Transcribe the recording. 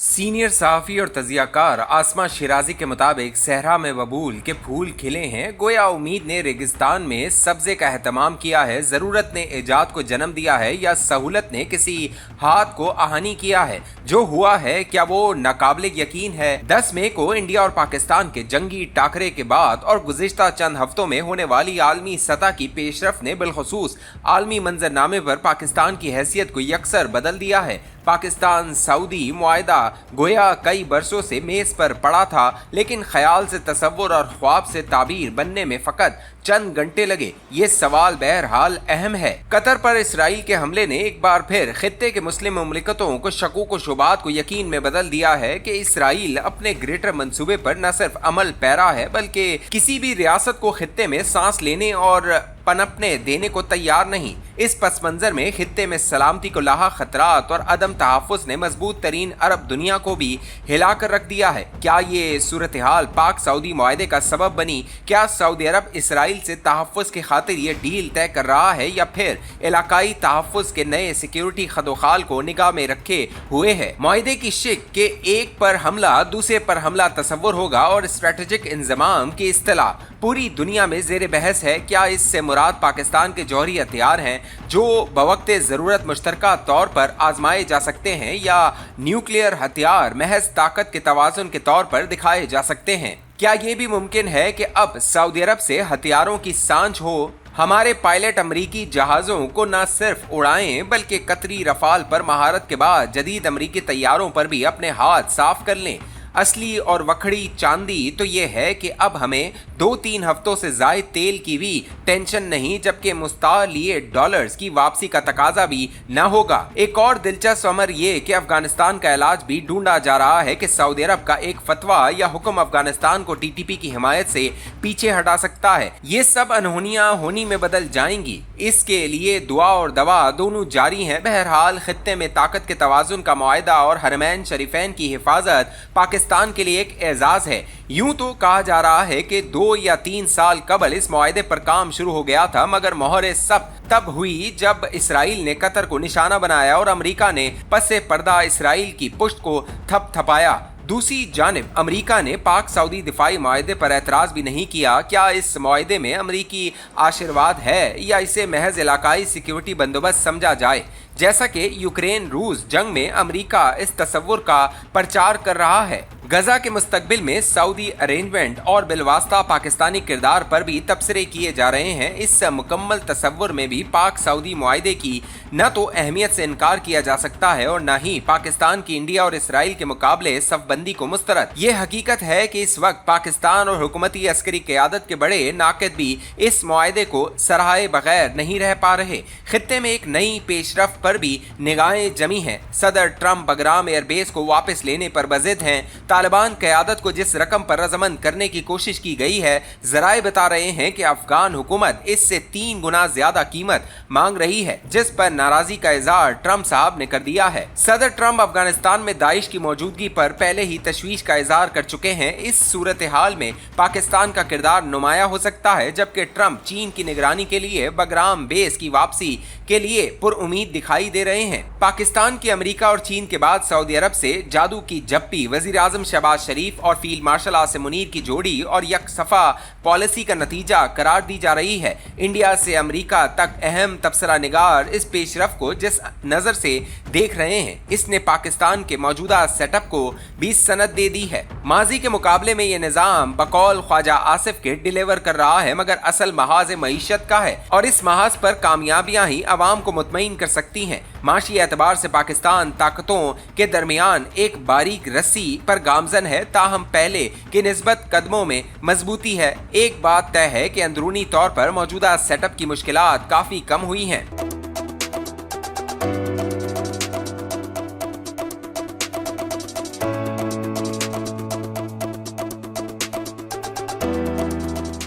Senior सहाफ़ी और तजियाकार आसमा शिराजी के मुताबिक सहरा में बबूल के फूल खिले हैं। गोया उम्मीद ने रेगिस्तान में सब्ज़े का एहतमाम किया है, ज़रूरत ने ईजाद को जन्म दिया है या सहूलत ने किसी हाथ को आहानी किया है। जो हुआ है क्या वो नाकाबिले यकीन है। 10 मई को इंडिया और पाकिस्तान के जंगी टाकरे के बाद और गुज़िश्ता चंद हफ्तों में होने वाली आलमी सतह की पेशरफ ने बिलखुसूस आलमी मंजरनामे पर पाकिस्तान की हैसियत को यकसर बदल दिया है। पाकिस्तान सऊदी मुआहदा गोया कई बरसों से मेज पर पड़ा था, लेकिन ख्याल से तसव्वुर और ख्वाब से ताबीर बनने में फकत चंद घंटे लगे। ये सवाल बहरहाल अहम है। कतर पर इसराइल के हमले ने एक बार फिर खित्ते के मुस्लिम मुमलिकतों को शकूक व शुबात को यकीन में बदल दिया है कि इसराइल अपने ग्रेटर मंसूबे पर न सिर्फ अमल पैरा है बल्कि किसी भी रियासत को खित्ते में सांस लेने और पनपने देने को तैयार नहीं। इस पस मंजर में खित्ते में सलामती को लाहा खतरात और अदम तहफ़्फ़ुज़ ने मजबूत तरीन अरब दुनिया को भी हिलाकर रख दिया है। क्या ये सूरत हाल पाक सऊदी मुआहदे का सबब बनी? क्या सऊदी अरब इसराइल से तहफ़्फ़ुज़ की खातिर ये डील तय कर रहा है या फिर इलाकाई तहफ़्फ़ुज़ के नए सिक्योरिटी खदोखाल को निगाह में रखे हुए है? मुआहदे की शिक के एक पर हमला दूसरे पर हमला तसव्वुर होगा और स्ट्रेटेजिक इंजमाम की इस्तिलाह पूरी दुनिया में जेर बहस है। क्या इससे मुराद पाकिस्तान के जौहरी हथियार हैं जो बवक्ते ज़रूरत मुश्तरका तौर पर आजमाए जा सकते हैं, या न्यूक्लियर हथियार महज ताकत के तवाज़ुन के तौर पर दिखाए जा सकते हैं? क्या ये भी मुमकिन है कि अब सऊदी अरब से हथियारों की सांझ हो? हमारे पायलट अमरीकी जहाज़ों को न सिर्फ उड़ाएं बल्कि कतरी रफाल पर महारत के बाद जदीद अमरीकी तैयारों पर भी अपने हाथ साफ कर लें। असली और वखड़ी चांदी तो ये है कि अब हमें 2-3 हफ्तों से ज़ायद तेल की भी टेंशन नहीं, जबकि मुस्ताह लिए डॉलर्स की वापसी का तकाजा भी न होगा। एक और दिलचस्प अमर ये कि अफगानिस्तान का इलाज भी ढूंढा जा रहा है कि सऊदी अरब का एक फतवा या हुक्म अफगानिस्तान को टीटीपी की हिमायत से पीछे हटा सकता है। ये सब अनहोनियां होनी में बदल जाएंगी। इसके लिए दुआ और दवा दोनों जारी हैं। बहरहाल खित्ते में ताकत के तवाज़ुन का मुआहदा और हरमैन शरीफैन की हिफाजत पाकिस्तान के लिए एक एजाज है। यूं तो कहा जा रहा है कि 2 या 3 साल कबल इस मुआहदे पर काम शुरू हो गया था, मगर मोहर सब तब हुई जब इसराइल ने कतर को निशाना बनाया और अमेरिका ने पसे पर्दा इसराइल की पुश्त को थपथपाया। दूसरी जानिब अमेरिका ने पाक सऊदी दिफाई मुआहदे पर एतराज़ भी नहीं किया। क्या इस मुआहदे में अमेरिकी आशीर्वाद है या इसे महज इलाकाई सिक्योरिटी बंदोबस्त समझा जाए? जैसा कि यूक्रेन रूस जंग में अमेरिका इस तस्वुर का प्रचार कर रहा है। गजा के मुस्तकबिल में सऊदी अरेंजमेंट और बिलवास्ता पाकिस्तानी किरदार पर भी तबसरे किए जा रहे हैं। इस मुकम्मल तस्वुर में भी पाक सऊदी मुआहदे की न तो अहमियत से इनकार किया जा सकता है और न ही पाकिस्तान की इंडिया और इसराइल के मुकाबले सफबंदी को मुस्तरद। ये हकीकत है कि इस वक्त पाकिस्तान और हुकूमती अस्करी क़यादत के बड़े नाक़िद भी इस मुआहदे को सराहे बगैर नहीं रह पा रहे। खित्ते में एक नई पेशरफ पर भी निगाहें जमी हैं। सदर ट्रंप बगराम एयरबेस को वापस लेने पर बज़िद हैं। तालिबान क़यादत को जिस रकम पर रज़ामंद करने की कोशिश की गई है, ज़राए बता रहे हैं कि अफगान हुकूमत इससे 3 गुना ज्यादा कीमत मांग रही है, जिस पर नाराजगी का इज़हार ट्रंप साहब ने कर दिया है। सदर ट्रंप अफगानिस्तान में दाइश की मौजूदगी पर पहले ही तशवीश का इज़हार कर चुके हैं। इस सूरत हाल में पाकिस्तान का किरदार नुमाया हो सकता है, जबकि ट्रंप चीन की निगरानी के लिए बगराम बेस की वापसी के लिए पुरउम्मीद दिखाई दे रहे हैं। पाकिस्तान की अमेरिका और चीन के बाद सऊदी अरब से जादू की जप्पी वज़ीर आज़म शहबाज शरीफ और फील्ड मार्शल आसिम मुनीर की जोड़ी और यकसफा पॉलिसी का नतीजा करार दी जा रही है। इंडिया से अमेरिका तक अहम तबसरा निगार इस पेशरफ को जिस नज़र से देख रहे हैं, इसने पाकिस्तान के मौजूदा सेटअप को भी सनद दे दी है। माजी के मुकाबले में ये निज़ाम बकौल ख्वाजा आसिफ के डिलीवर कर रहा है, मगर असल महाज मईशत का है और इस महाज पर कामयाबियां ही अवाम को मुतमईन कर सकती हैं। माशी एतबार से पाकिस्तान ताकतों के दरमियान एक बारीक रस्सी पर गामजन है, ताहम पहले की निस्बत कदमों में मजबूती है। एक बात तय है कि अंदरूनी तौर पर मौजूदा सेटअप की मुश्किलात काफी कम हुई हैं।